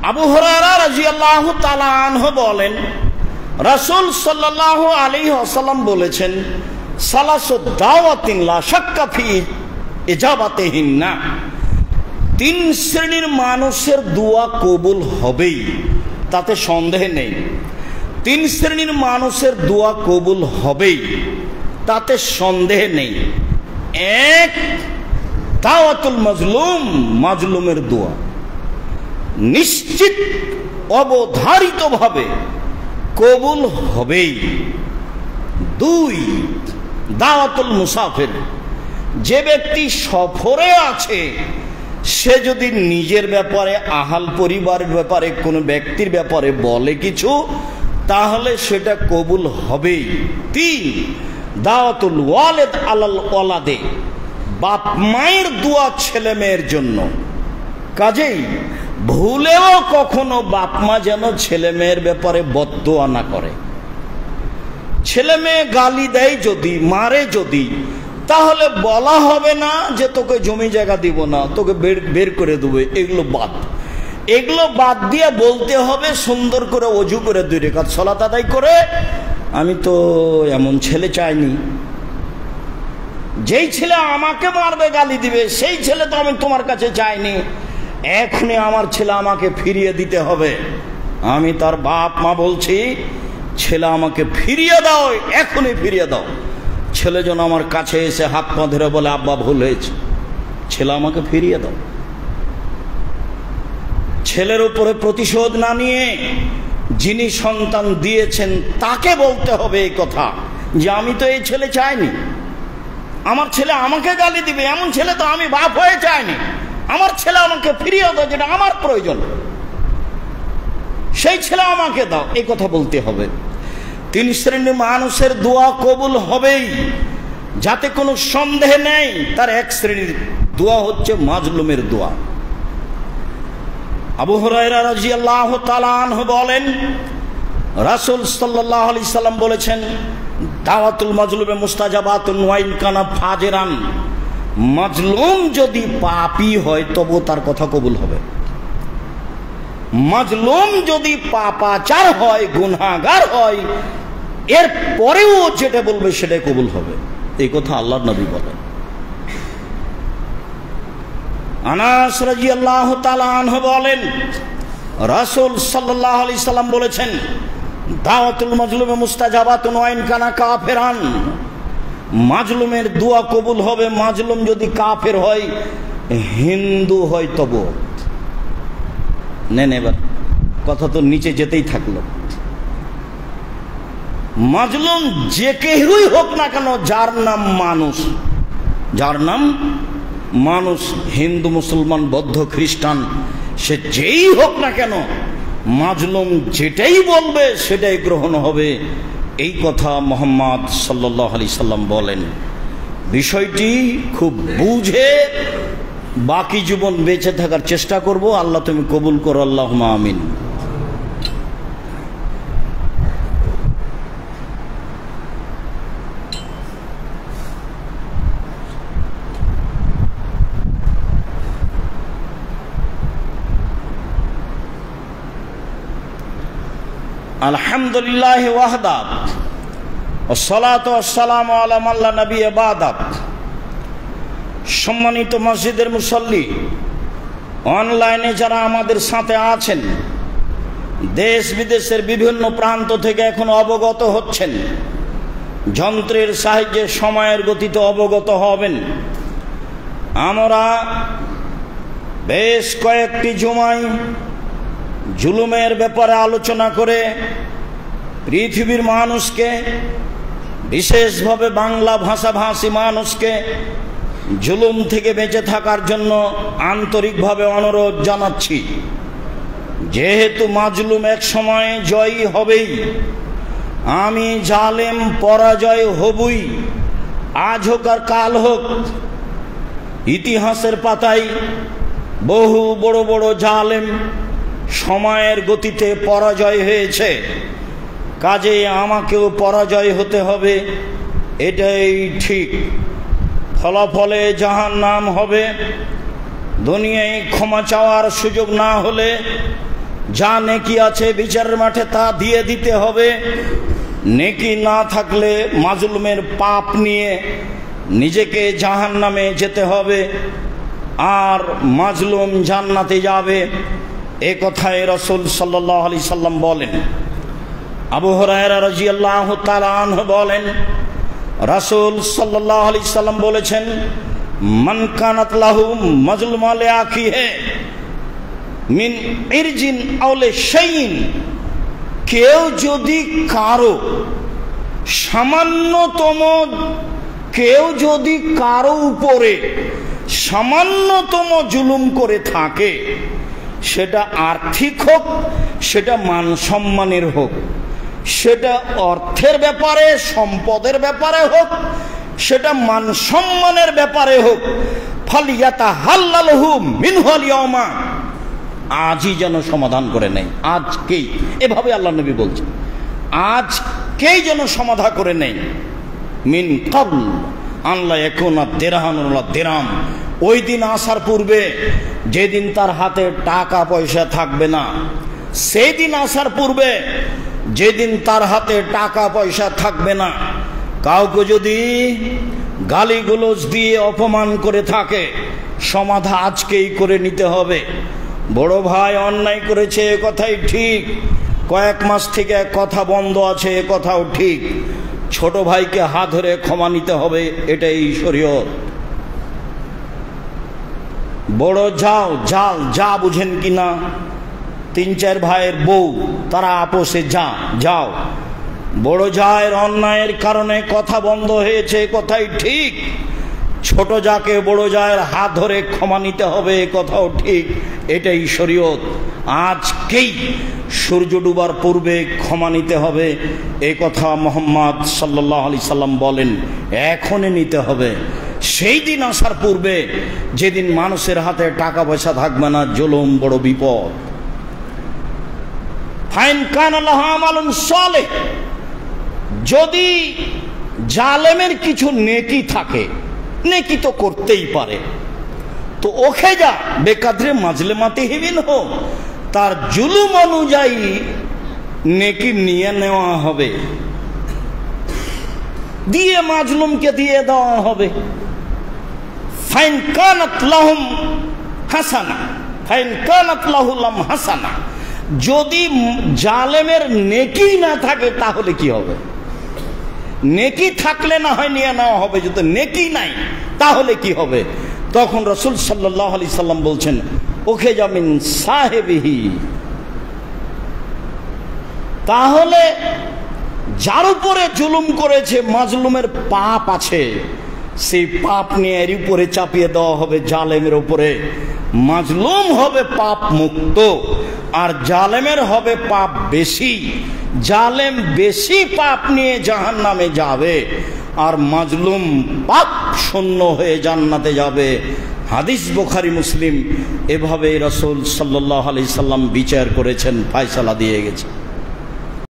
আবু হুরায়রা রাদিয়াল্লাহু তাআলা আনহু বলেন, রাসূল সাল্লাল্লাহু আলাইহি ওয়াসাল্লাম বলেছেন, সালাসু দাওয়াতিন লা শাক্কা ফি ইজাবাতিহিন্না, তিন শ্রেণীর মানুষের দোয়া কবুল হবেই, তাতে সন্দেহ নেই। তিন শ্রেণীর মানুষের দোয়া কবুল হবেই, তাতে সন্দেহ নেই। এক, দাওয়াতুল মাজলুম, মাজলুমের দোয়া নিশ্চিত অবধারিতভাবে কবুল হবেই। দুই, দাওয়াতুল মুসাফির, যে ব্যক্তি সফরে আছে সে যদি নিজের ব্যাপারে, আহাল পরিবারের ব্যাপারে, কোনো ব্যক্তির ব্যাপারে বলে কিছু, তাহলে সেটা কবুল হবেই। তিন, দাওয়াতুল ওয়ালিদ আলাল ওয়ালাদে, বাপ মায়ের দোয়া ছেলে মেয়ের জন্য। কাজেই ভুলেও কখনো বাপ মা যেন ছেলে মেয়ের ব্যাপারে বদদোয়া না করে। ছেলে মেয়ে গালি দেয় যদি, মারে যদি, তাহলে বলা হবে না যে তোকে জমি জায়গা দিব না, তোকে বের করে দেবে। এগুলো বাদ দিয়ে বলতে হবে সুন্দর করে ওযু করে 2 রাকাত সালাত আদায় করে, আমি তো এমন ছেলে চাইনি। যেই ছেলে আমাকে মারবে, গালি দিবে, সেই ছেলে তো আমি তোমার কাছে চাইনি। এখনই আমার ছেলে আমাকে ফিরিয়ে দিতে হবে। আমি তার বাপ মা বলছি, ছেলে আমাকে ফিরিয়ে দাও, এখনই ফিরিয়ে দাও। ছেলে যেন আমার কাছে এসে হাত পা ধরে বলে, আব্বা ভুল হয়েছে, ছেলে আমাকে ফিরিয়ে দাও। ছেলের উপরে প্রতিশোধ না নিয়ে যিনি সন্তান দিয়েছেন তাকে বলতে হবে এই কথা, যে আমি তো এই ছেলে চাইনি, আমার ছেলে আমাকে গালি দিবে, এমন ছেলে তো আমি বাপ হয়ে চাইনি। আমার ছেলে আমাকে ফিরিয়ে দাও, যেটা আমার প্রয়োজন, সেই ছেলে আমাকে দাও, এই কথা বলতে হবে। তিন শ্রেণীর মানুষের দোয়া কবুল হবেই, যাতে কোনো সন্দেহ নেই। তার এক শ্রেণীর দোয়া হচ্ছে মাজলুমের দোয়া। আবু হুরায়রা রাদিয়াল্লাহু তাআলা আনহু বলেন, রাসূল সাল্লাল্লাহু আলাইহি সাল্লাম বলেছেন, দাওয়াতুল মাজলুমে মুস্তাজাবাতুন ওয়া ইন কানা ফাজিরান, মাজলুম যদি পাপী হয় তবু তার কথা কবুল হবে। মাজলুম যদি পাপাচার হয়, গুনাহগার হয়, এর পরেও যেটা বলবে সেটাই কবুল হবে। এই কথা আল্লাহর নবী বলেন। আনাস রাদিয়াল্লাহু তাআলা আনহু বলেন, রাসূল সাল্লাল্লাহু আলাইহি সাল্লাম বলেছেন, দাওয়াতুল মাজলুমে মুস্তাজাবাতুন ওয়া ইন কানা কাফিরান, মাজলুমের দোয়া কবুল হবে, মাজলুম যদি কাফের হয়, হিন্দু হয় তবু। নেন এবার কথা তো নিচে যেতেই থাকলো। মাজলুম যে কেউই হোক না কেন, যার নাম মানুষ, যার নাম মানুষ, হিন্দু মুসলমান বৌদ্ধ খ্রিস্টান, সে যেই হোক না কেন, মাজলুম যেটাই বলবে সেটাই গ্রহণ হবে। এই কথা মুহাম্মদ সাল্লাল্লাহু আলাইহি সাল্লাম বলেন। বিষয়টি খুব বুঝে বাকি জীবন বেঁচে থাকার চেষ্টা করব। আল্লাহ তুমি কবুল করো, আল্লাহুম্মা আমিন। আলহামদুলিল্লাহ ওয়াহদা ওয়াসসালাতু ওয়াসসালামু আলা মান লা নাবিয়্যা বা'দা। সম্মানিত মসজিদের মুসল্লি, অনলাইনে যারা আমাদের সাথে আছেন, দেশ বিদেশের বিভিন্ন প্রান্ত থেকে এখন অবগত হচ্ছেন, যন্ত্রের সাহায্যে সময়ের গতিতে অবগত হবেন। আমরা বেশ কয়েকটি জুমায় জুলুমের ব্যাপারে আলোচনা করে পৃথিবীর মানুষকে, বিশেষভাবে বাংলা ভাষাভাষী মানুষকে জুলুম থেকে বেঁচে থাকার জন্য আন্তরিকভাবে অনুরোধ জানাচ্ছি। যেহেতু মাজলুম এক সময় জয়ী হবেই, আমি জালেম পরাজয় হবই। আজ হোক আর কাল হোক, ইতিহাসের পাতায় বহু বড় বড় জালেম সময়ের গতিতে পরাজয় হয়েছে। কাজেই আমাকেও পরাজয় হতে হবে, এটাই ঠিক। ফলাফলে জাহান্নাম হবে। দুনিয়ায় ক্ষমা চাওয়ার সুযোগ না হলে যা নেকি আছে বিচারের মাঠে তা দিয়ে দিতে হবে। নেকি না থাকলে মাজলুমের পাপ নিয়ে নিজেকে জাহান্নামে যেতে হবে, আর মাজলুম জান্নাতে যাবে। এ কথায় রাসূল সাল্লাল্লাহু আলাইহি সাল্লাম বলেন। আবু হুরায়রা রাদিয়াল্লাহু তাআলা আনহু বলেন, রাসূল সাল্লাল্লাহু আলাইহি সাল্লাম বলেছেন, মান কানাত লাহু মাজলুমা লিআখিহি মিন ইরজিন আও লিশাইইন, কেউ যদি কারো সামান্যতম, কেউ যদি কারো উপরে সামান্যতম জুলুম করে থাকে, সেটা আর্থিক হোক, সেটা মান সম্মানের হোক, সেটা অর্থের ব্যাপারে সম্পদের ব্যাপারে হোক, সেটা মান সম্মানের ব্যাপারে হোক, ফালিয়াতাহাল্লালহু মিনহুল ইয়াওমা, আজই যেন সমাধান করে নেয়, আজকেই। এভাবে আল্লাহ নবী বলছেন, আজকেই যেন সমাধান করে নেয়। মিন ক্বাবল আন লা ইয়াকুনা দিরহামুন ওয়া দিরহাম, ওই দিন আসার পূর্বে, যেদিন তার হাতে টাকা পয়সা থাকবে না, সেই দিন আসার পূর্বে, যেদিন তার হাতে টাকা পয়সা থাকবে না, কাউকে যদি গালিগুলোজ দিয়ে অপমান করে থাকে, সমাধা আজকেই করে নিতে হবে। বড় ভাই অন্যায় করেছে, এ কথাই ঠিক, কয়েক মাস থেকে কথা বন্ধ আছে, এ কথাও ঠিক। ছোট ভাইকে হাত ধরে ক্ষমা নিতে হবে, এটাই শরীয়ত। বড় জাল যা বুঝেন কিনা, 3-4 ভাইয়ের বউ, তারা আপোষে যাও। বড় জায়ের অন্যায়ের কারণে কথা বন্ধ হয়েছে, কথাই ঠিক। ছোট যাকে বড় জায়ের হাত ধরে ক্ষমা নিতে হবে, কথাও ঠিক, এটাই শরীয়ত। আজকেই সূর্য ডুবার পূর্বে ক্ষমা নিতে হবে, এই কথা মুহাম্মদ সাল্লাল্লাহু আলাইহি সাল্লাম বলেন। এখনই নিতে হবে, সেই দিন আসার পূর্বে, যেদিন মানুষের হাতে টাকা পয়সা থাকবে না, জুলুম বড় বিপদ। ফাইন কানা লাহু আমালুন সালেহ, যদি জালেমের কিছু নেকি থাকে, নেকি তো করতেই পারে, তো ওকে যা বেকাদরে মাজলেমাতে হিবিন হো, তার জুলুম অনুযায়ী নেকি নিয়ে নেওয়া হবে, দিয়ে মাজলুমকে দিয়ে দেওয়া হবে। ফাইন কানাত লাহুম হাসানা, ফাইন কানাত লাহুম হাসানা, যদি জালেমের নেকি না থাকে তাহলে কি হবে? নেকি থাকলে না হয় নিয়ে নেওয়া হবে, যদি নেকি নাই তাহলে কি হবে? তখন রাসূল সাল্লাল্লাহু আলাইহি সাল্লাম বলছেন, ওকে জামিন সাহেবিহি, তাহলে যার উপরে জুলুম করেছে, মাজলুমের পাপ আছে, সেই পাপ নিয়ে এর উপরে চাপিয়ে দেওয়া হবে জালেমের উপরে। মাজলুম হবে পাপ মুক্ত, আর জালেমের হবে পাপ বেশি। জালেম বেশি পাপ নিয়ে জাহান্নামে যাবে, আর মাজলুম পাপ শূন্য হয়ে জান্নাতে যাবে। হাদিস বুখারী মুসলিম, এভাবে রাসূল সাল্লাল্লাহু আলাইহি সাল্লাম বিচার করেছেন, ফয়সালা দিয়ে গেছে।